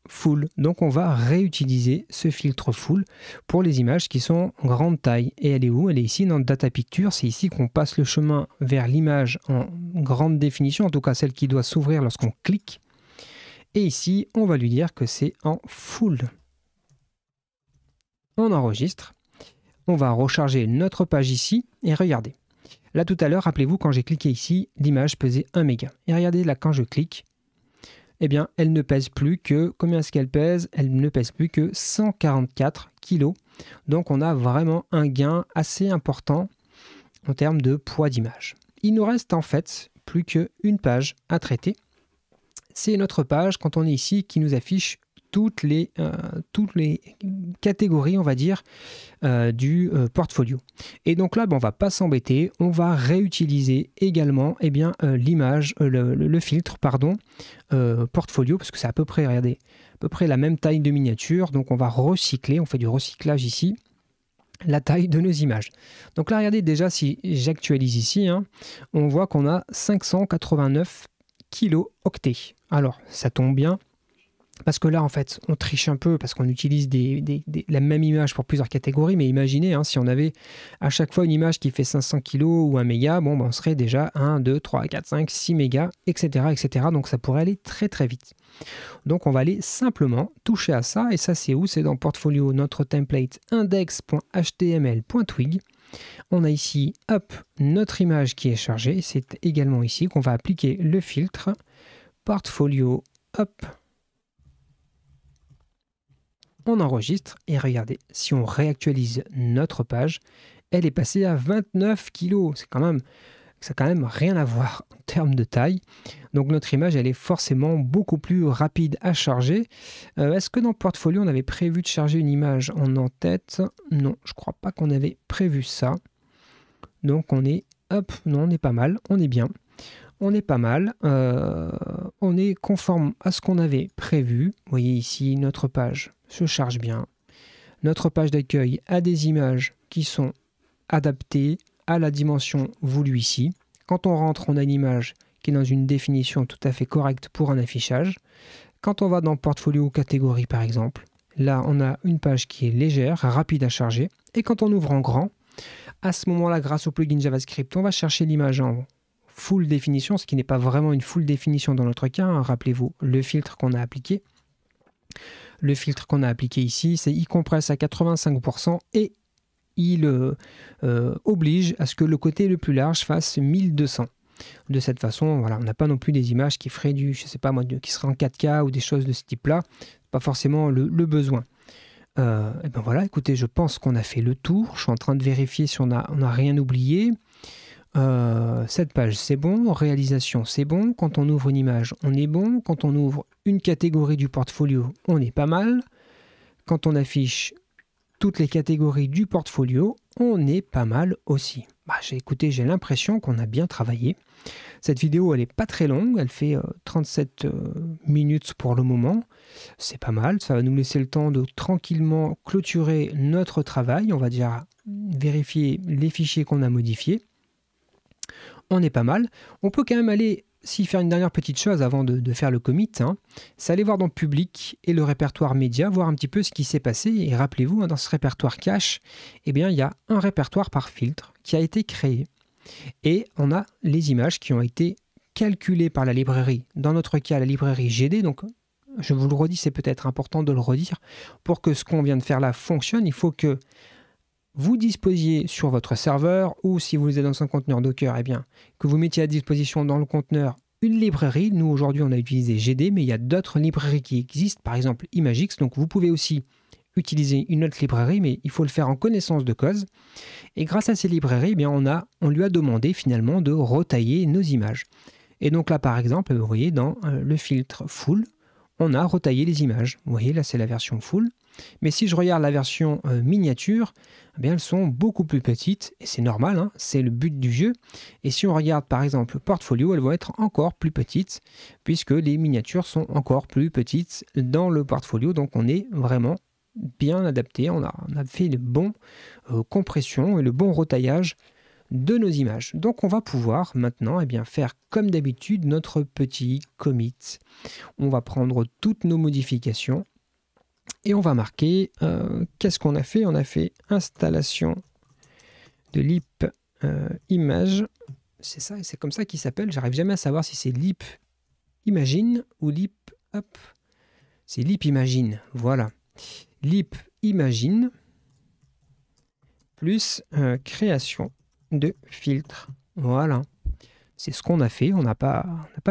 Full. Donc, on va réutiliser ce filtre Full pour les images qui sont en grande taille. Et elle est où? Elle est ici dans Data Picture. C'est ici qu'on passe le chemin vers l'image en grande définition, en tout cas celle qui doit s'ouvrir lorsqu'on clique. Et ici, on va lui dire que c'est en Full. On enregistre. On va recharger notre page ici et regardez. Là, tout à l'heure, rappelez-vous, quand j'ai cliqué ici, l'image pesait 1 méga. Et regardez, là, quand je clique, eh bien, elle ne pèse plus que, combien est-ce qu'elle pèse? Elle ne pèse plus que 144 kg. Donc, on a vraiment un gain assez important en termes de poids d'image. Il nous reste en fait plus qu'une page à traiter. C'est notre page, quand on est ici, qui nous affiche toutes les catégories, on va dire, du portfolio. Et donc là, on ne va pas s'embêter, on va réutiliser également l'image, le filtre, pardon, portfolio, parce que c'est à peu près, regardez, à peu près la même taille de miniature. Donc on va recycler, on fait du recyclage ici, la taille de nos images. Donc là, regardez déjà, si j'actualise ici, on voit qu'on a 589 kilo-octets. Alors, ça tombe bien, parce que là, en fait, on triche un peu parce qu'on utilise la même image pour plusieurs catégories. Mais imaginez, si on avait à chaque fois une image qui fait 500 kg ou 1 méga, on serait déjà 1, 2, 3, 4, 5, 6 mégas, etc., etc. Donc, ça pourrait aller très, très vite. Donc, on va aller simplement toucher à ça. Et ça, c'est où? C'est dans Portfolio, notre template index.html.twig. On a ici, hop, notre image qui est chargée. C'est également ici qu'on va appliquer le filtre Portfolio, hop. On enregistre et regardez, si on réactualise notre page, elle est passée à 29 kg. Ça n'a quand même rien à voir en termes de taille. Donc notre image, elle est forcément beaucoup plus rapide à charger. Est-ce que dans Portfolio, on avait prévu de charger une image en en-tête? Non, je ne crois pas qu'on avait prévu ça. Donc on est, hop, non, on est pas mal, on est bien. On est pas mal, on est conforme à ce qu'on avait prévu. Vous voyez ici, notre page se charge bien. Notre page d'accueil a des images qui sont adaptées à la dimension voulue ici. Quand on rentre, on a une image qui est dans une définition tout à fait correcte pour un affichage. Quand on va dans Portfolio ou catégorie par exemple, là on a une page qui est légère, rapide à charger. Et quand on ouvre en grand, à ce moment-là, grâce au plugin JavaScript, on va chercher l'image en full définition, ce qui n'est pas vraiment une full définition dans notre cas. Rappelez-vous le filtre qu'on a appliqué. Le filtre qu'on a appliqué ici, c'est il compresse à 85% et il oblige à ce que le côté le plus large fasse 1200. De cette façon, voilà, on n'a pas non plus des images qui feraient du, je sais pas moi, qui seraient en 4K ou des choses de ce type-là. Pas forcément le besoin. Et ben voilà, écoutez, je pense qu'on a fait le tour. Je suis en train de vérifier si on n'a rien oublié. Cette page, c'est bon. Réalisation, c'est bon. Quand on ouvre une image, on est bon. Quand on ouvre une catégorie du portfolio, on est pas mal. Quand on affiche toutes les catégories du portfolio, on est pas mal aussi. Écoutez, j'ai l'impression qu'on a bien travaillé. Cette vidéo, elle n'est pas très longue. Elle fait 37 minutes pour le moment. C'est pas mal. Ça va nous laisser le temps de tranquillement clôturer notre travail. On va dire vérifier les fichiers qu'on a modifiés. On est pas mal. On peut quand même aller, faire une dernière petite chose avant de faire le commit, c'est aller voir dans Public et le répertoire média, voir un petit peu ce qui s'est passé. Et rappelez-vous, dans ce répertoire cache, il y a un répertoire par filtre qui a été créé. Et on a les images qui ont été calculées par la librairie. Dans notre cas, la librairie GD. Donc, je vous le redis, c'est peut-être important de le redire. Pour que ce qu'on vient de faire là fonctionne, il faut que vous disposiez sur votre serveur ou si vous êtes dans un conteneur Docker, que vous mettiez à disposition dans le conteneur une librairie. Nous, aujourd'hui, on a utilisé GD, mais il y a d'autres librairies qui existent, par exemple Imagix. Donc, vous pouvez aussi utiliser une autre librairie, mais il faut le faire en connaissance de cause. Et grâce à ces librairies, on lui a demandé finalement de retailler nos images. Et donc là, par exemple, vous voyez, dans le filtre Full, on a retaillé les images. Vous voyez, là, c'est la version Full. Mais si je regarde la version miniature, elles sont beaucoup plus petites, et c'est normal, c'est le but du jeu. Et si on regarde par exemple Portfolio, elles vont être encore plus petites, puisque les miniatures sont encore plus petites dans le Portfolio. Donc on est vraiment bien adapté, on a fait les bons compressions et le bon retaillage de nos images. Donc on va pouvoir maintenant faire comme d'habitude notre petit commit. On va prendre toutes nos modifications. Et on va marquer, qu'est-ce qu'on a fait? On a fait installation de lip image. C'est ça, et c'est comme ça qu'il s'appelle. J'arrive jamais à savoir si c'est lip imagine ou lip, hop, c'est lip imagine, voilà. Lip imagine plus création de filtre. Voilà. c'est ce qu'on a fait. On n'a pas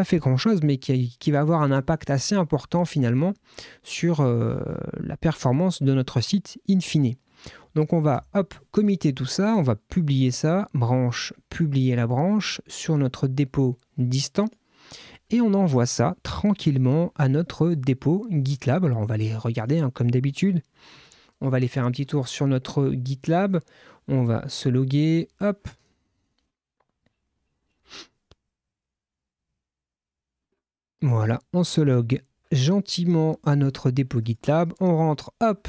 fait grand-chose, mais qui va avoir un impact assez important finalement sur la performance de notre site in fine. Donc on va committer tout ça, on va publier ça, branche, publier la branche sur notre dépôt distant. Et on envoie ça tranquillement à notre dépôt GitLab. Alors on va les regarder comme d'habitude. On va aller faire un petit tour sur notre GitLab. On va se loguer, hop. Voilà, on se log gentiment à notre dépôt GitLab. On rentre, hop,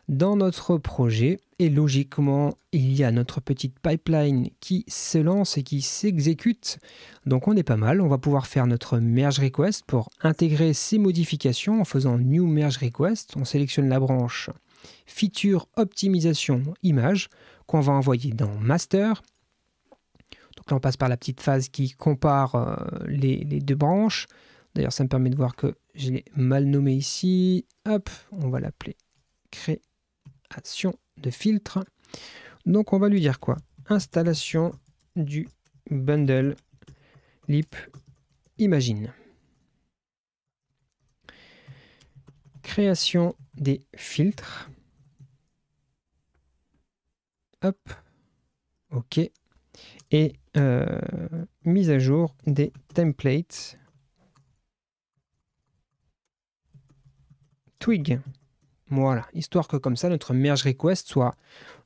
dans notre projet. Et logiquement, il y a notre petite pipeline qui se lance et qui s'exécute. Donc on est pas mal. On va pouvoir faire notre merge request pour intégrer ces modifications en faisant new merge request. On sélectionne la branche feature optimisation image qu'on va envoyer dans master. Donc là on passe par la petite phase qui compare les deux branches. D'ailleurs ça me permet de voir que je l'ai mal nommé ici. Hop, on va l'appeler création de filtre. Donc on va lui dire quoi? Installation du bundle lip imagine. Création des filtres. Hop. OK. Et mise à jour des templates. Twig. Voilà, histoire que comme ça, notre merge request soit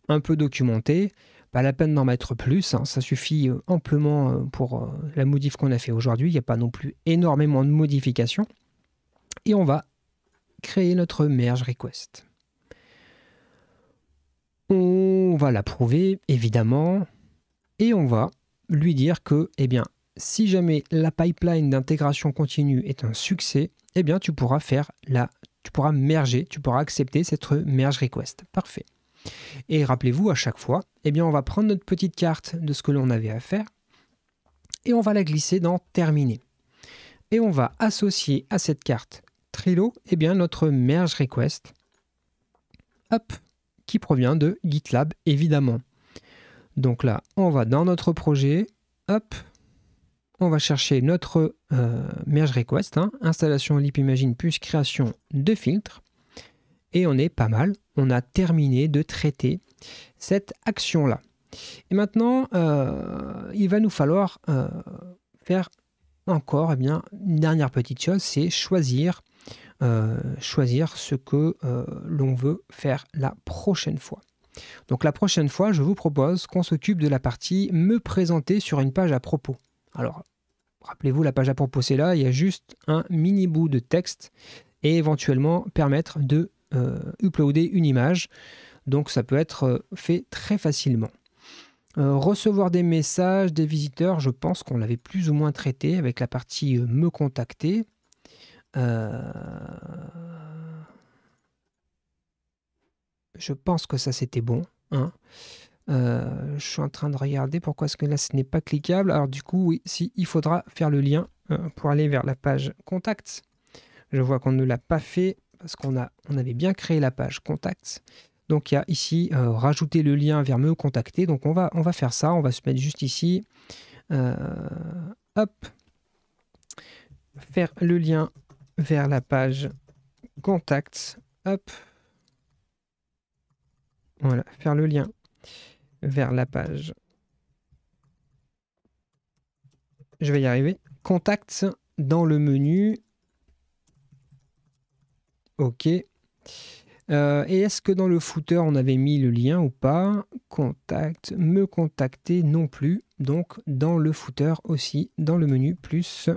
un peu documenté. Pas la peine d'en mettre plus, hein, ça suffit amplement pour la modif qu'on a fait aujourd'hui. Il n'y a pas non plus énormément de modifications. Et on va créer notre merge request. On va l'approuver, évidemment, et on va lui dire que, eh bien, si jamais la pipeline d'intégration continue est un succès, eh bien, tu pourras merger, tu pourras accepter cette merge request. Parfait. Et rappelez-vous, à chaque fois, eh bien, on va prendre notre petite carte de ce que l'on avait à faire et on va la glisser dans terminer. Et on va associer à cette carte Trello, eh bien, notre merge request, hop, qui provient de GitLab, évidemment. Donc là, on va dans notre projet, hop, on va chercher notre merge request, hein, installation lipimagine plus création de filtres. Et on est pas mal, on a terminé de traiter cette action-là. Et maintenant, il va nous falloir faire encore une dernière petite chose, c'est choisir ce que l'on veut faire la prochaine fois. Donc la prochaine fois, je vous propose qu'on s'occupe de la partie « Me présenter sur une page à propos ». Alors, rappelez-vous, la page à propos, c'est là, il y a juste un mini bout de texte et éventuellement permettre de uploader une image. Donc ça peut être fait très facilement. Recevoir des messages des visiteurs, je pense qu'on l'avait plus ou moins traité avec la partie « Me contacter ». Je pense que ça c'était bon. Hein. Je suis en train de regarder pourquoi est-ce que là ce n'est pas cliquable. Alors du coup, oui, si, il faudra faire le lien pour aller vers la page contact. Je vois qu'on ne l'a pas fait parce qu'on avait bien créé la page contact. Donc il y a ici rajouter le lien vers me contacter. Donc on va faire ça. On va se mettre juste ici. Hop. Faire le lien vers la page contact. Hop. Voilà, faire le lien vers la page. Je vais y arriver. Contacts dans le menu. OK. Et est-ce que dans le footer, on avait mis le lien ou pas? Contact, me contacter non plus. Donc, dans le footer aussi, dans le menu plus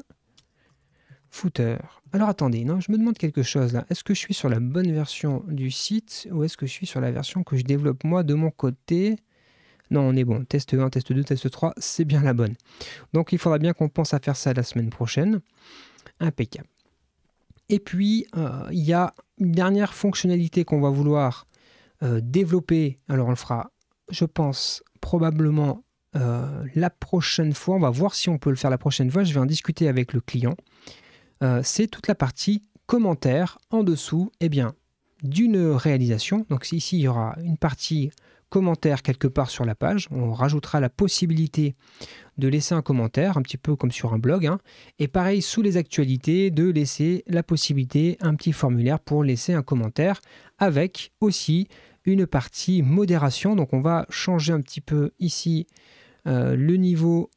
footer. Alors, attendez, non, je me demande quelque chose là. Est-ce que je suis sur la bonne version du site ou est-ce que je suis sur la version que je développe moi de mon côté? Non, on est bon. Test 1, test 2, test 3, c'est bien la bonne. Donc, il faudra bien qu'on pense à faire ça la semaine prochaine. Impeccable. Et puis, il y a une dernière fonctionnalité qu'on va vouloir développer. Alors, on le fera, je pense, probablement la prochaine fois. On va voir si on peut le faire la prochaine fois. Je vais en discuter avec le client. C'est toute la partie commentaires en dessous, eh bien, d'une réalisation. Donc, ici, il y aura une partie commentaire quelque part sur la page. On rajoutera la possibilité de laisser un commentaire, un petit peu comme sur un blog, hein. Et pareil, sous les actualités, de laisser la possibilité, un petit formulaire pour laisser un commentaire, avec aussi une partie modération. Donc on va changer un petit peu ici le niveau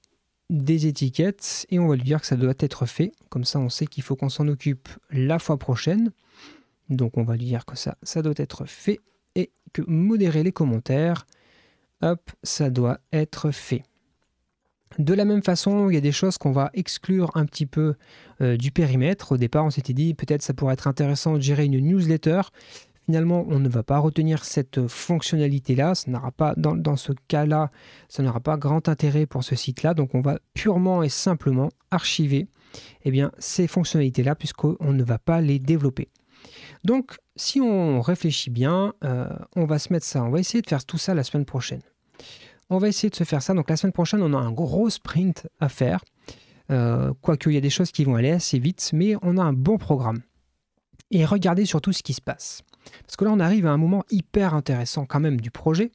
des étiquettes et on va lui dire que ça doit être fait. Comme ça, on sait qu'il faut qu'on s'en occupe la fois prochaine. Donc on va lui dire que ça doit être fait et que modérer les commentaires, hop, ça doit être fait. De la même façon, il y a des choses qu'on va exclure un petit peu du périmètre. Au départ, on s'était dit peut-être ça pourrait être intéressant de gérer une newsletter. Finalement, on ne va pas retenir cette fonctionnalité-là. Ça n'aura pas, dans ce cas-là, ça n'aura pas grand intérêt pour ce site-là. Donc, on va purement et simplement archiver ces fonctionnalités-là puisqu'on ne va pas les développer. Donc, si on réfléchit bien, on va se mettre ça. On va essayer de faire tout ça la semaine prochaine. On va essayer de se faire ça. Donc, la semaine prochaine, on a un gros sprint à faire. Quoique, il y a des choses qui vont aller assez vite, mais on a un bon programme. Et regardez surtout ce qui se passe. Parce que là, on arrive à un moment hyper intéressant quand même du projet.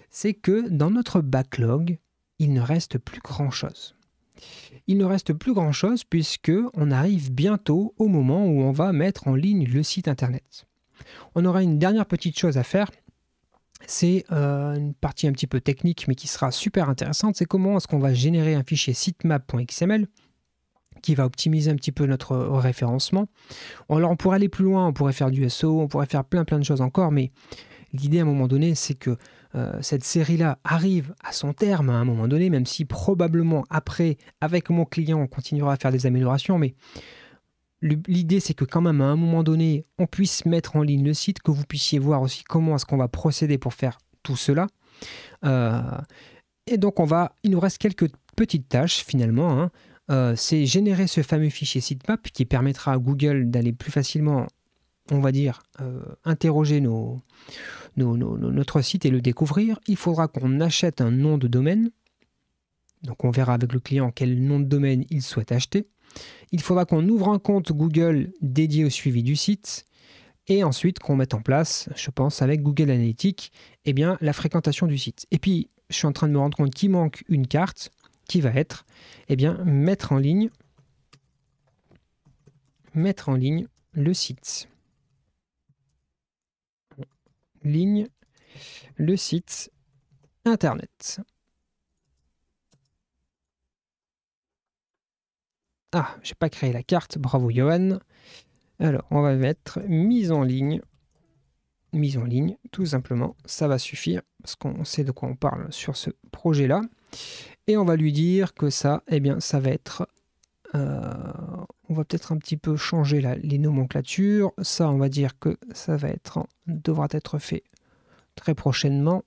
C'est que dans notre backlog, il ne reste plus grand-chose. Il ne reste plus grand-chose puisqu'on arrive bientôt au moment où on va mettre en ligne le site internet. On aura une dernière petite chose à faire. C'est une partie un petit peu technique, mais qui sera super intéressante. C'est comment est-ce qu'on va générer un fichier sitemap.xml qui va optimiser un petit peu notre référencement. Alors on pourrait aller plus loin, on pourrait faire du SEO, on pourrait faire plein de choses encore, mais l'idée à un moment donné, c'est que cette série-là arrive à son terme à un moment donné, même si probablement après, avec mon client, on continuera à faire des améliorations, mais l'idée c'est que quand même à un moment donné, on puisse mettre en ligne le site, que vous puissiez voir aussi comment est-ce qu'on va procéder pour faire tout cela. Et donc il nous reste quelques petites tâches finalement, hein. C'est générer ce fameux fichier sitemap qui permettra à Google d'aller plus facilement, on va dire, interroger notre site et le découvrir. Il faudra qu'on achète un nom de domaine. Donc on verra avec le client quel nom de domaine il souhaite acheter. Il faudra qu'on ouvre un compte Google dédié au suivi du site. Et ensuite qu'on mette en place, je pense, avec Google Analytics, la fréquentation du site. Et puis, je suis en train de me rendre compte qu'il manque une carte qui va être mettre en ligne le site. Le site internet. Ah, j'ai pas créé la carte, bravo Johan. Alors, on va mettre mise en ligne, tout simplement, ça va suffire, parce qu'on sait de quoi on parle sur ce projet-là. Et on va lui dire que ça, ça va être... on va peut-être un petit peu changer les nomenclatures. Ça, on va dire que ça devra être fait très prochainement.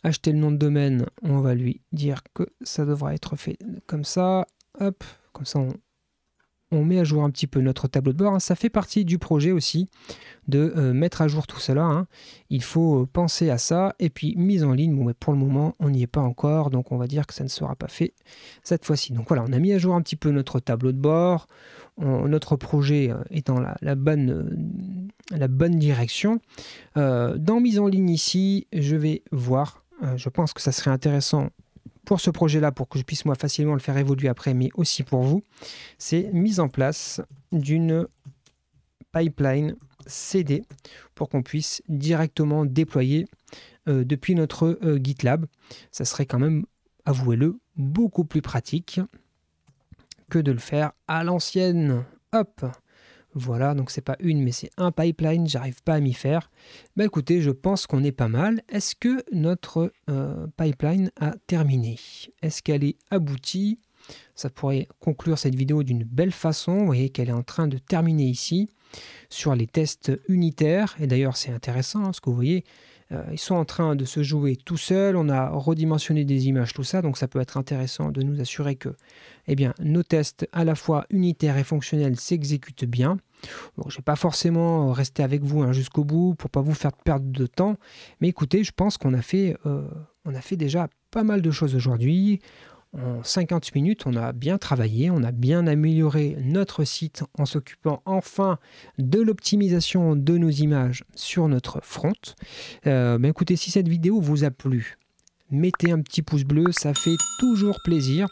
Acheter le nom de domaine, on va lui dire que ça devra être fait comme ça. Hop, comme ça, on met à jour un petit peu notre tableau de bord, hein. Ça fait partie du projet aussi de mettre à jour tout cela, hein. Il faut penser à ça. Et puis mise en ligne, bon, mais pour le moment on n'y est pas encore, donc on va dire que ça ne sera pas fait cette fois-ci. Donc voilà, on a mis à jour un petit peu notre tableau de bord. Notre projet est dans la bonne direction. Dans mise en ligne ici, je vais voir, je pense que ça serait intéressant pour ce projet-là, pour que je puisse moi facilement le faire évoluer après, mais aussi pour vous, c'est mise en place d'une pipeline CD pour qu'on puisse directement déployer depuis notre GitLab. Ça serait quand même, avouez-le, beaucoup plus pratique que de le faire à l'ancienne. Hop, voilà, donc c'est pas une, mais c'est un pipeline, j'arrive pas à m'y faire. Bah écoutez, je pense qu'on est pas mal. Est-ce que notre pipeline a terminé? Est-ce qu'elle est aboutie? Ça pourrait conclure cette vidéo d'une belle façon. Vous voyez qu'elle est en train de terminer ici sur les tests unitaires. Et d'ailleurs, c'est intéressant, hein, parce que vous voyez, ils sont en train de se jouer tout seuls. On a redimensionné des images, tout ça. Donc ça peut être intéressant de nous assurer que nos tests à la fois unitaires et fonctionnels s'exécutent bien. Bon, je ne vais pas forcément rester avec vous jusqu'au bout pour ne pas vous faire perdre de temps. Mais écoutez, je pense qu'on a fait déjà pas mal de choses aujourd'hui. En 50 minutes, on a bien travaillé, on a bien amélioré notre site en s'occupant enfin de l'optimisation de nos images sur notre front. Écoutez, si cette vidéo vous a plu, mettez un petit pouce bleu, ça fait toujours plaisir.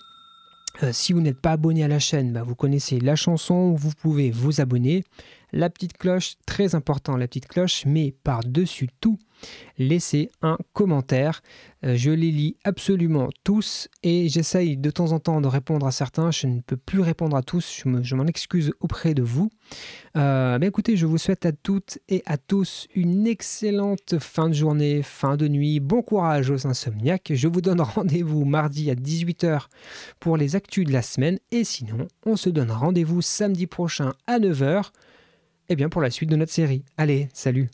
Si vous n'êtes pas abonné à la chaîne, vous connaissez la chanson, vous pouvez vous abonner. La petite cloche, très important la petite cloche, mais par-dessus tout, laissez un commentaire. Je les lis absolument tous et j'essaye de temps en temps de répondre à certains. Je ne peux plus répondre à tous, je m'en excuse auprès de vous. Écoutez, je vous souhaite à toutes et à tous une excellente fin de journée, fin de nuit. Bon courage aux insomniaques. Je vous donne rendez-vous mardi à 18 h pour les actus de la semaine. Et sinon, on se donne rendez-vous samedi prochain à 9 h pour la suite de notre série. Allez, salut!